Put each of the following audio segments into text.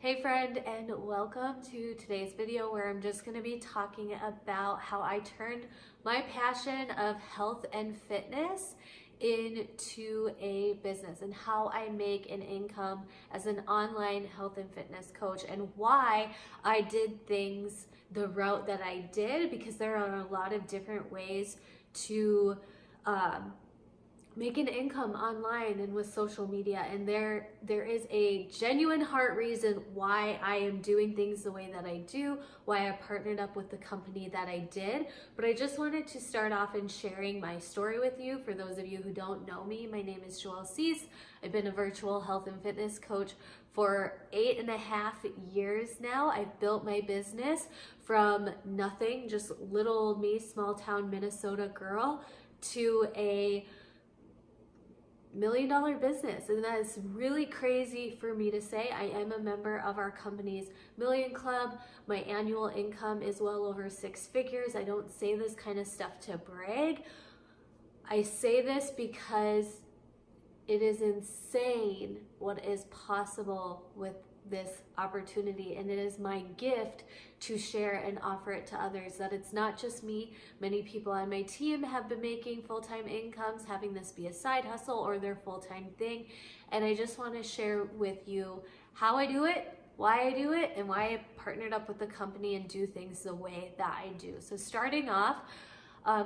Hey friend, and welcome to today's video where I'm just going to be talking about how I turned my passion of health and fitness into a business and how I make an income as an online health and fitness coach, and why I did things the route that I did, because there are a lot of different ways to make an income online and with social media, and there is a genuine heart reason why I am doing things the way that I do, why I partnered up with the company that I did. But I just wanted to start off in sharing my story with you. For those of you who don't know me, my name is Joelle Cease. I've been a virtual health and fitness coach for 8.5 years now. I've built my business from nothing, just little old me, small town Minnesota girl, to a $1 million business, and that is really crazy for me to say. I am a member of our company's Million Club. My annual income is well over 6 figures. I don't say this kind of stuff to brag. I say this because it is insane what is possible with this opportunity, and it is my gift to share and offer it to others, that it's not just me. Many people on my team have been making full-time incomes, having this be a side hustle or their full-time thing, and I just want to share with you how I do it, why I do it, and why I partnered up with the company and do things the way that I do. So starting off,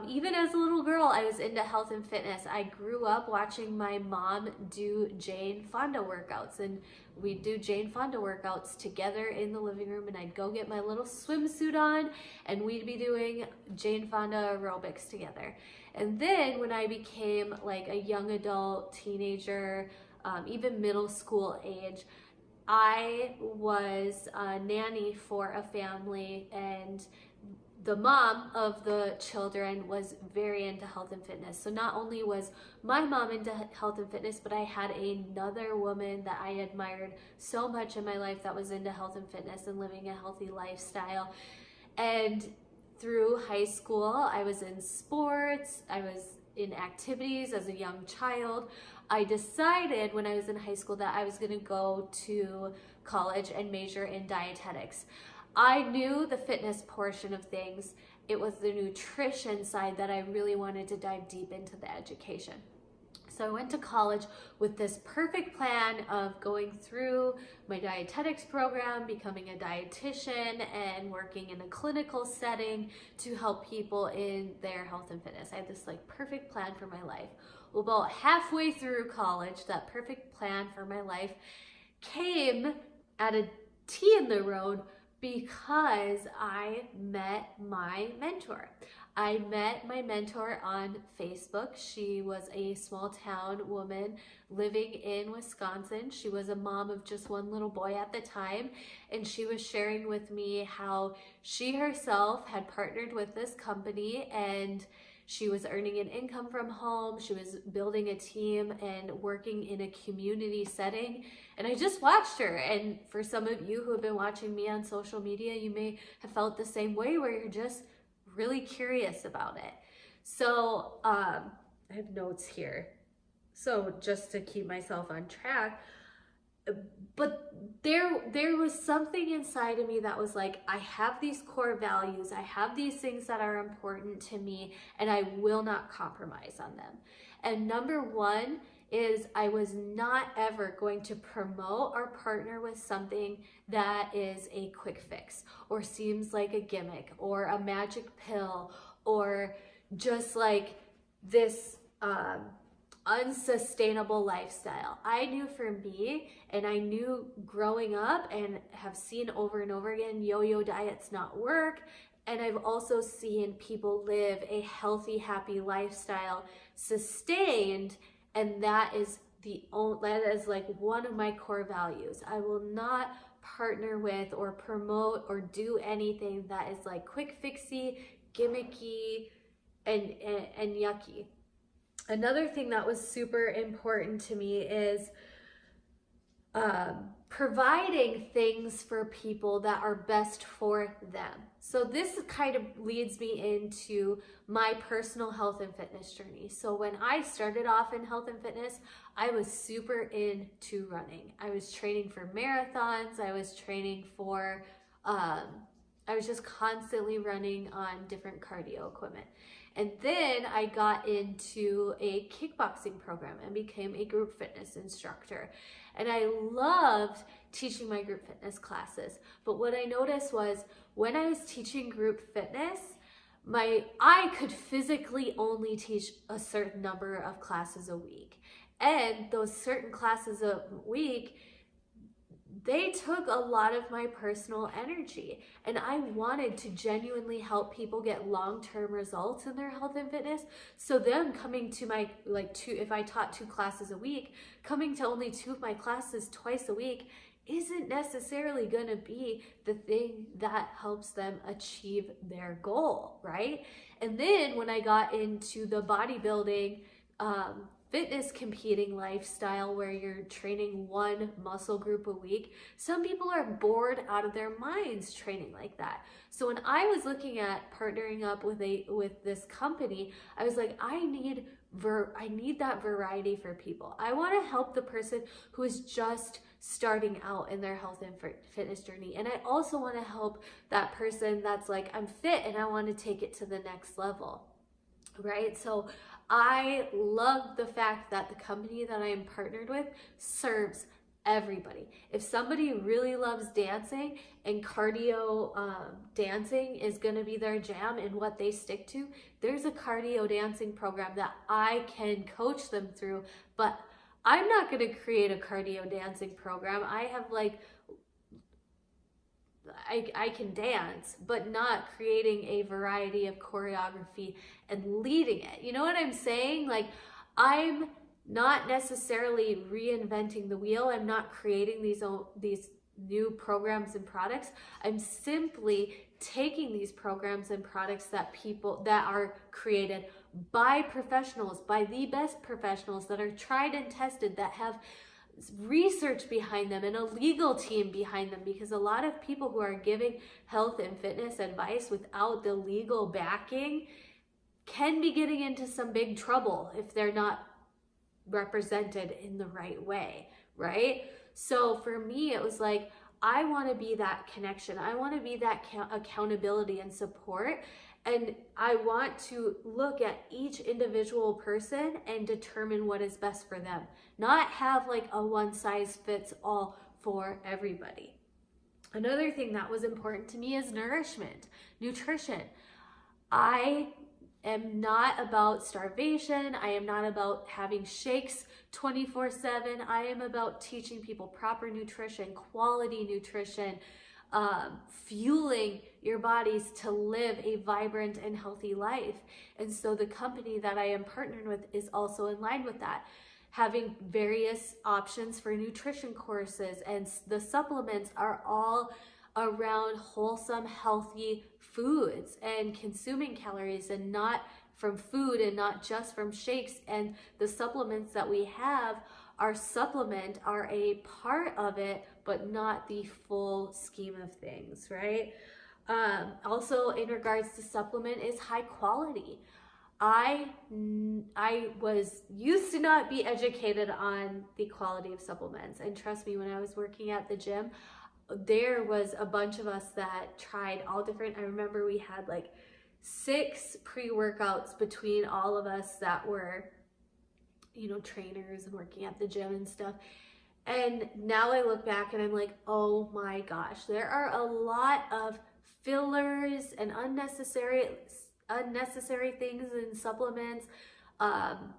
even as a little girl, I was into health and fitness. I grew up watching my mom do Jane Fonda workouts, and we'd do Jane Fonda workouts together in the living room, and I'd go get my little swimsuit on, and we'd be doing Jane Fonda aerobics together. And then when I became like a young adult, teenager, even middle school age, I was a nanny for a family, and the mom of the children was very into health and fitness. So not only was my mom into health and fitness, but I had another woman that I admired so much in my life that was into health and fitness and living a healthy lifestyle. And through high school, I was in sports, I was in activities as a young child. I decided when I was in high school that I was going to go to college and major in dietetics. I knew the fitness portion of things. It was the nutrition side that I really wanted to dive deep into the education. So I went to college with this perfect plan of going through my dietetics program, becoming a dietitian, and working in a clinical setting to help people in their health and fitness. I had this like perfect plan for my life. Well, about halfway through college, that perfect plan for my life came at a T in the road, because I met my mentor. I met my mentor on Facebook. She was a small town woman living in Wisconsin. She was a mom of just one little boy at the time, and she was sharing with me how she herself had partnered with this company, and she was earning an income from home. She was building a team and working in a community setting. And I just watched her. And for some of you who have been watching me on social media, you may have felt the same way, where you're just really curious about it. So I have notes here. So just to keep myself on track, but there was something inside of me that was like, I have these core values, I have these things that are important to me, and I will not compromise on them. And number one is, I was not ever going to promote or partner with something that is a quick fix, or seems like a gimmick, or a magic pill, or just like this unsustainable lifestyle. I knew for me, and I knew growing up and have seen over and over again, yo-yo diets not work. And I've also seen people live a healthy, happy lifestyle sustained, and that is like one of my core values. I will not partner with or promote or do anything that is like quick fixy, gimmicky, and yucky. Another thing that was super important to me is providing things for people that are best for them. So this kind of leads me into my personal health and fitness journey. So when I started off in health and fitness, I was super into running. I was training for marathons. I was training for, I was just constantly running on different cardio equipment. And then I got into a kickboxing program and became a group fitness instructor. And I loved teaching my group fitness classes. But what I noticed was when I was teaching group fitness, I could physically only teach a certain number of classes a week. And those certain classes a week, they took a lot of my personal energy, and I wanted to genuinely help people get long-term results in their health and fitness. So them coming to my, if I taught 2 classes a week, coming to only 2 of my classes twice a week isn't necessarily going to be the thing that helps them achieve their goal, right? And then when I got into the bodybuilding, fitness competing lifestyle where you're training 1 muscle group a week, some people are bored out of their minds training like that. So when I was looking at partnering up with this company, I was like, I need that variety for people. I want to help the person who is just starting out in their health and fitness journey. And I also want to help that person that's like, I'm fit and I want to take it to the next level, right? So I love the fact that the company that I am partnered with serves everybody. If somebody really loves dancing and cardio dancing is going to be their jam and what they stick to, there's a cardio dancing program that I can coach them through. But I'm not going to create a cardio dancing program. I have I can dance, but not creating a variety of choreography and leading it. You know what I'm saying? Like, I'm not necessarily reinventing the wheel. I'm not creating these new programs and products. I'm simply taking these programs and products that are created by professionals, by the best professionals that are tried and tested, that have research behind them and a legal team behind them, because a lot of people who are giving health and fitness advice without the legal backing can be getting into some big trouble if they're not represented in the right way, right? So for me, it was like, I want to be that connection. I want to be that accountability and support. And I want to look at each individual person and determine what is best for them. Not have like a one size fits all for everybody. Another thing that was important to me is nutrition. I am not about starvation. I am not about having shakes 24/7. I am about teaching people proper nutrition, quality nutrition, fueling your bodies to live a vibrant and healthy life. And so the company that I am partnered with is also in line with that, having various options for nutrition courses, and the supplements are all around wholesome, healthy foods and consuming calories, and not from food and not just from shakes. And the supplements that we have are a part of it, but not the full scheme of things, right? Also, in regards to supplement, is high quality. I used to not be educated on the quality of supplements, and trust me, when I was working at the gym, there was a bunch of us that tried all different. I remember we had like 6 pre-workouts between all of us that were, trainers and working at the gym and stuff. And now I look back and I'm like, oh my gosh, there are a lot of fillers and unnecessary things in supplements, and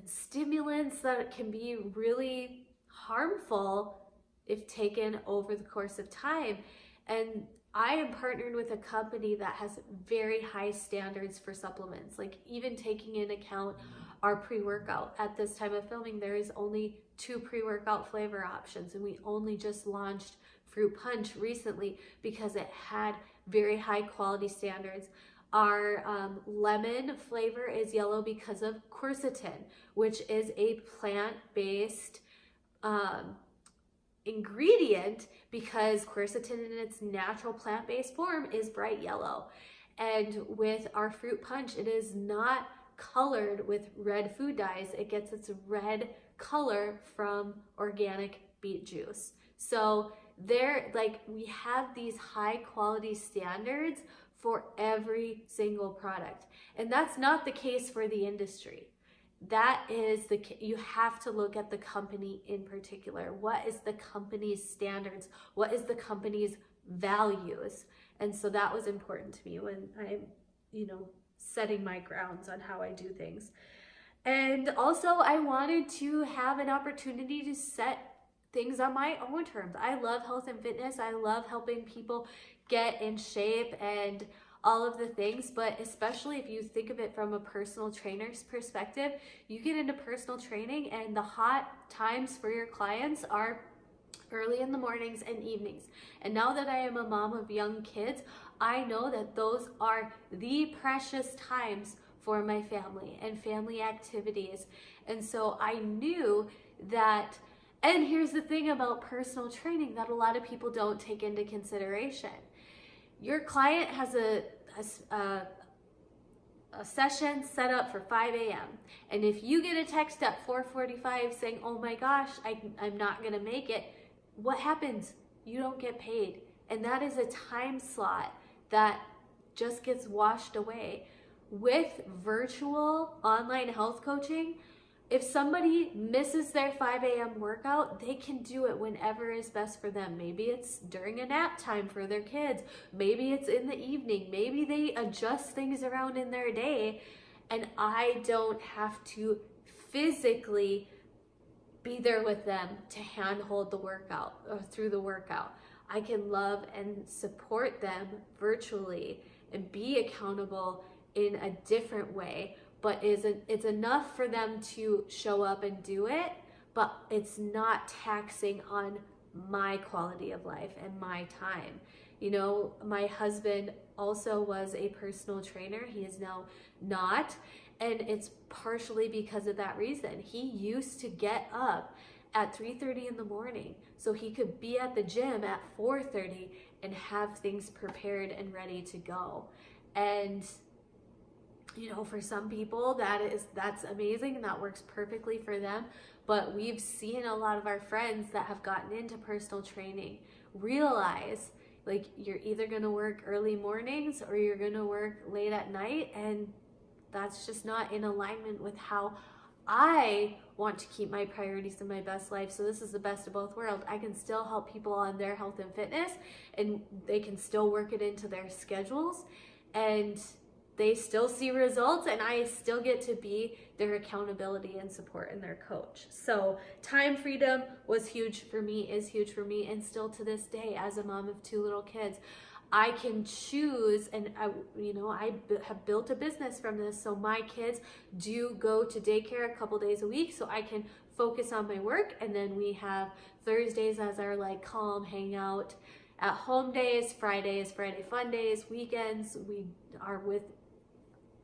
stimulants that can be really harmful if taken over the course of time. And I am partnered with a company that has very high standards for supplements, like even taking into account our pre-workout. At this time of filming, there is only 2 pre-workout flavor options, and we only just launched Fruit Punch recently because it had very high quality standards. Our lemon flavor is yellow because of quercetin, which is a plant-based ingredient, because quercetin in its natural plant-based form is bright yellow. And with our fruit punch, it is not colored with red food dyes. It gets its red color from organic beet juice. So we have these high quality standards for every single product. And that's not the case for the industry. You have to look at the company in particular. What is the company's standards? What is the company's values? And so that was important to me when I'm, setting my grounds on how I do things. And also I wanted to have an opportunity to set things on my own terms. I love health and fitness. I love helping people get in shape and all of the things, but especially if you think of it from a personal trainer's perspective, you get into personal training and the hot times for your clients are early in the mornings and evenings. And now that I am a mom of young kids, I know that those are the precious times for my family and family activities. And so I knew that, and here's the thing about personal training that a lot of people don't take into consideration. Your client has a session set up for 5 a.m. And if you get a text at 4:45 saying, oh my gosh, I'm not gonna make it, what happens? You don't get paid. And that is a time slot that just gets washed away. With virtual online health coaching, if somebody misses their 5 a.m. workout, they can do it whenever is best for them. Maybe it's during a nap time for their kids. Maybe it's in the evening. Maybe they adjust things around in their day, and I don't have to physically be there with them to handhold the workout or through the workout. I can love and support them virtually and be accountable in a different way. But it's enough for them to show up and do it, but it's not taxing on my quality of life and my time. My husband also was a personal trainer. He is now not, and it's partially because of that reason. He used to get up at 3:30 in the morning so he could be at the gym at 4:30 and have things prepared and ready to go. And for some people that's amazing and that works perfectly for them. But we've seen a lot of our friends that have gotten into personal training realize you're either going to work early mornings or you're going to work late at night, and that's just not in alignment with how I want to keep my priorities in my best life. So this is the best of both worlds. I can still help people on their health and fitness, and they can still work it into their schedules, and they still see results, and I still get to be their accountability and support and their coach. So time freedom was huge for me, is huge for me, and still to this day as a mom of 2 little kids, I can choose, and I have built a business from this. So my kids do go to daycare a couple days a week so I can focus on my work, and then we have Thursdays as our calm hangout at home days, Fridays, Friday fun days, weekends we are with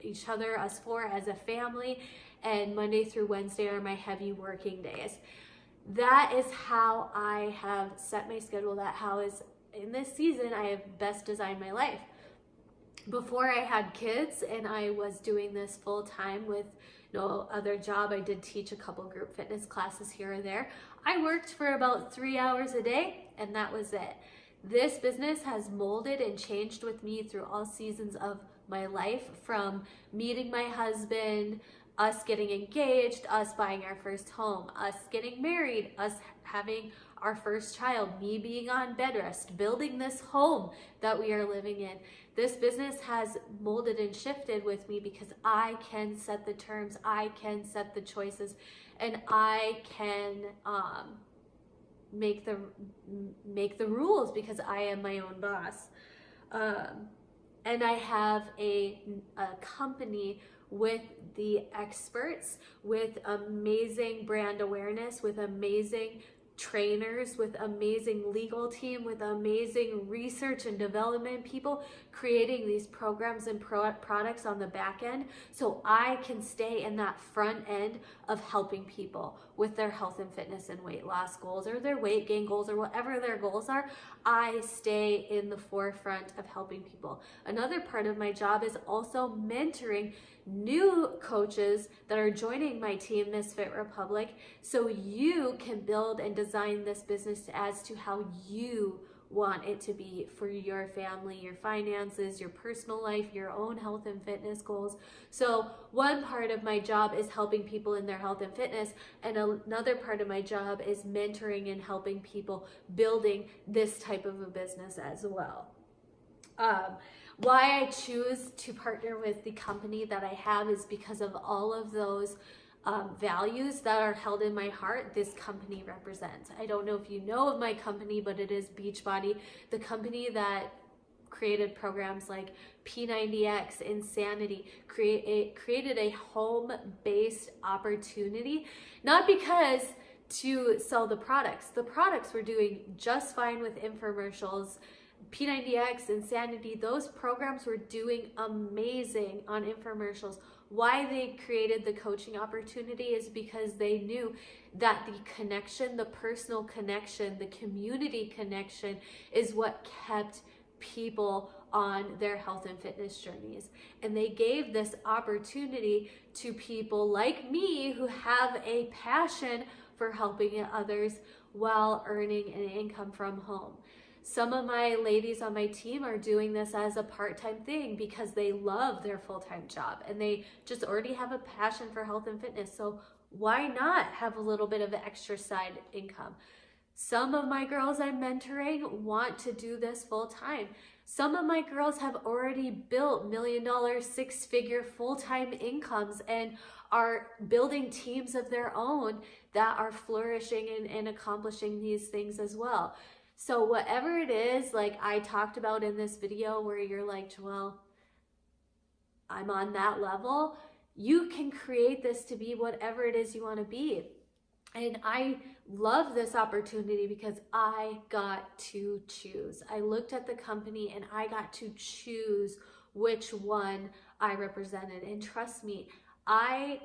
each other, us 4 as a family, and Monday through Wednesday are my heavy working days. That is how I have set my schedule. In this season I have best designed my life. Before I had kids and I was doing this full time with no other job, I did teach a couple group fitness classes here or there. I worked for about 3 hours a day, and that was it. This business has molded and changed with me through all seasons of my life, from meeting my husband, us getting engaged, us buying our first home, us getting married, us having our first child, me being on bed rest, building this home that we are living in. This business has molded and shifted with me because I can set the terms, I can set the choices, and I can make the rules because I am my own boss. And I have a company with the experts, with amazing brand awareness, with amazing trainers, with amazing legal team, with amazing research and development people creating these programs and products on the back end, so I can stay in that front end of helping people with their health and fitness and weight loss goals, or their weight gain goals, or whatever their goals are. I stay in the forefront of helping people. Another part of my job is also mentoring new coaches that are joining my team, misFIT Republic, so you can build and design this business as to how you want it to be for your family, your finances, your personal life, your own health and fitness goals. So one part of my job is helping people in their health and fitness, and another part of my job is mentoring and helping people building this type of a business as well. Why I choose to partner with the company that I have is because of all of those values that are held in my heart this company represents. I don't know if you know of my company, but it is Beachbody, the company that created programs like P90X, Insanity, created a home-based opportunity, not because to sell the products. The products were doing just fine with infomercials. P90X, Insanity, those programs were doing amazing on infomercials. Why they created the coaching opportunity is because they knew that the connection, the personal connection, the community connection is what kept people on their health and fitness journeys. And they gave this opportunity to people like me who have a passion for helping others while earning an income from home. Some of my ladies on my team are doing this as a part-time thing because they love their full-time job and they just already have a passion for health and fitness. So why not have a little bit of extra side income? Some of my girls I'm mentoring want to do this full-time. Some of my girls have already built $1 million, 6-figure full-time incomes and are building teams of their own that are flourishing and accomplishing these things as well. So whatever it is, like I talked about in this video where you're like, Joelle, I'm on that level, you can create this to be whatever it is you want to be. And I love this opportunity because I got to choose. I looked at the company and I got to choose which one I represented. And trust me, I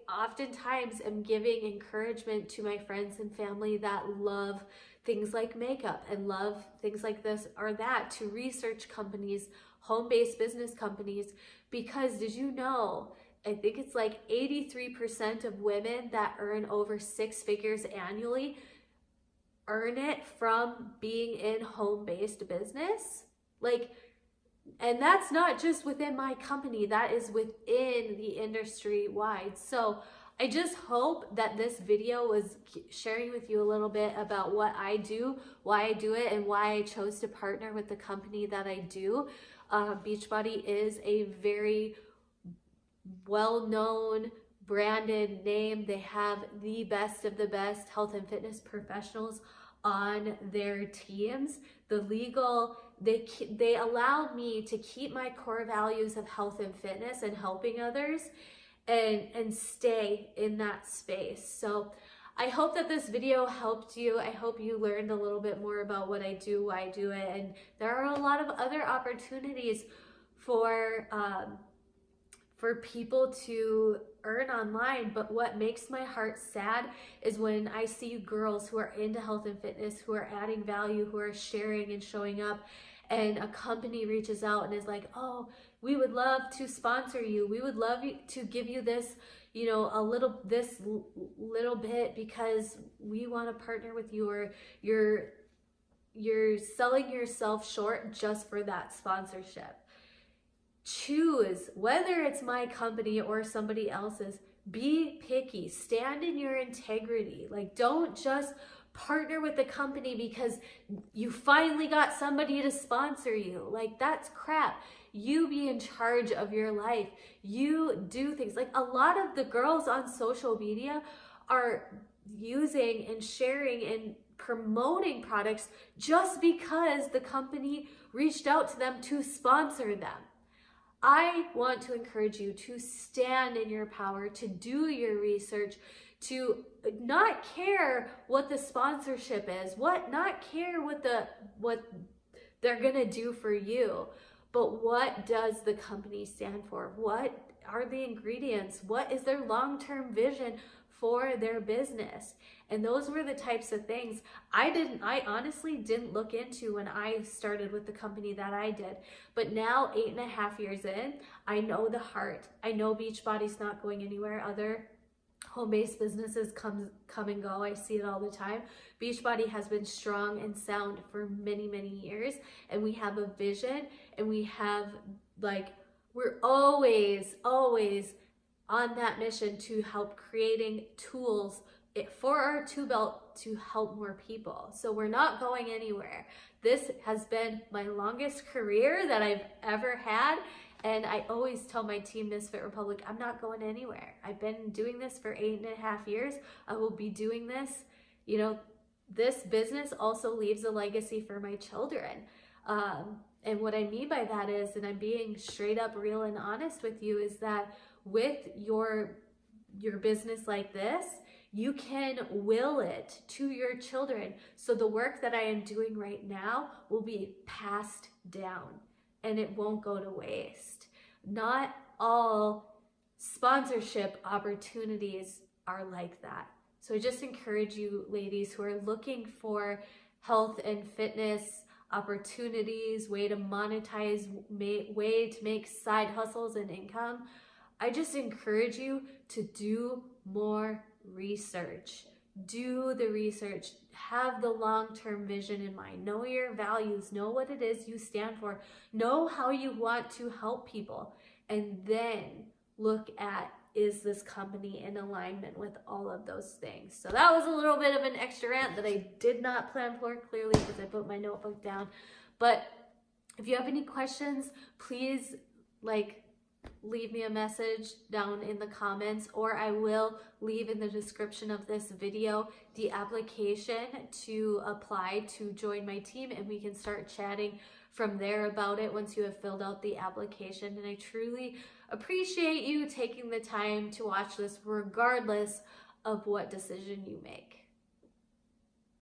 oftentimes am giving encouragement to my friends and family that love things like makeup and love things like this or that, to research companies, home-based business companies, because did you know, I think it's like 83% of women that earn over 6 figures annually earn it from being in home-based business. Like, and that's not just within my company, that is within the industry wide. So I just hope that this video was sharing with you a little bit about what I do, why I do it, and why I chose to partner with the company that I do. Beachbody is a very well-known branded name. They have the best of the best health and fitness professionals on their teams. The legal, they allow me to keep my core values of health and fitness and helping others and stay in that space. So I hope that this video helped you. I hope you learned a little bit more about what I do, why I do it, and there are a lot of other opportunities for people to earn online. But what makes my heart sad is when I see girls who are into health and fitness, who are adding value, who are sharing and showing up, and a company reaches out and is like, oh, we would love to sponsor you. We would love to give you this, you know, this little bit because we want to partner with you, or you're selling yourself short just for that sponsorship. Choose, whether it's my company or somebody else's, be picky, stand in your integrity. Like, don't just partner with the company because you finally got somebody to sponsor you. Like, that's crap. You be in charge of your life. You do things. Like, a lot of the girls on social media are using and sharing and promoting products just because the company reached out to them to sponsor them. I want to encourage you to stand in your power, to do your research, to not care what the sponsorship is, not care what they're gonna do for you, but what does the company stand for? What are the ingredients? What is their long-term vision for their business? And those were the types of things I honestly didn't look into when I started with the company that I did. But now, 8.5 years in, I know the heart. I know Beachbody's not going anywhere. Other home-based businesses come and go. I see it all the time. Beachbody has been strong and sound for many, many years, and we have a vision, and we have we're always on that mission to help creating tools for our tool belt to help more people. So we're not going anywhere. This has been my longest career that I've ever had. And I always tell my team, misFIT Republic, I'm not going anywhere. I've been doing this for 8.5 years. I will be doing this. You know, this business also leaves a legacy for my children. And what I mean by that is, and I'm being straight up real and honest with you, is that with your business like this, you can will it to your children. So the work that I am doing right now will be passed down, and it won't go to waste. Not all sponsorship opportunities are like that. So I just encourage you ladies who are looking for health and fitness opportunities, way to monetize, way to make side hustles and income, I just encourage you to do more research. Do the research. Have the long-term vision in mind. Know your values. Know what it is you stand for. Know how you want to help people. And then look at, is this company in alignment with all of those things? So that was a little bit of an extra rant that I did not plan for, clearly, because I put my notebook down. But if you have any questions, please leave me a message down in the comments, or I will leave in the description of this video the application to apply to join my team, and we can start chatting from there about it once you have filled out the application. And I truly appreciate you taking the time to watch this regardless of what decision you make.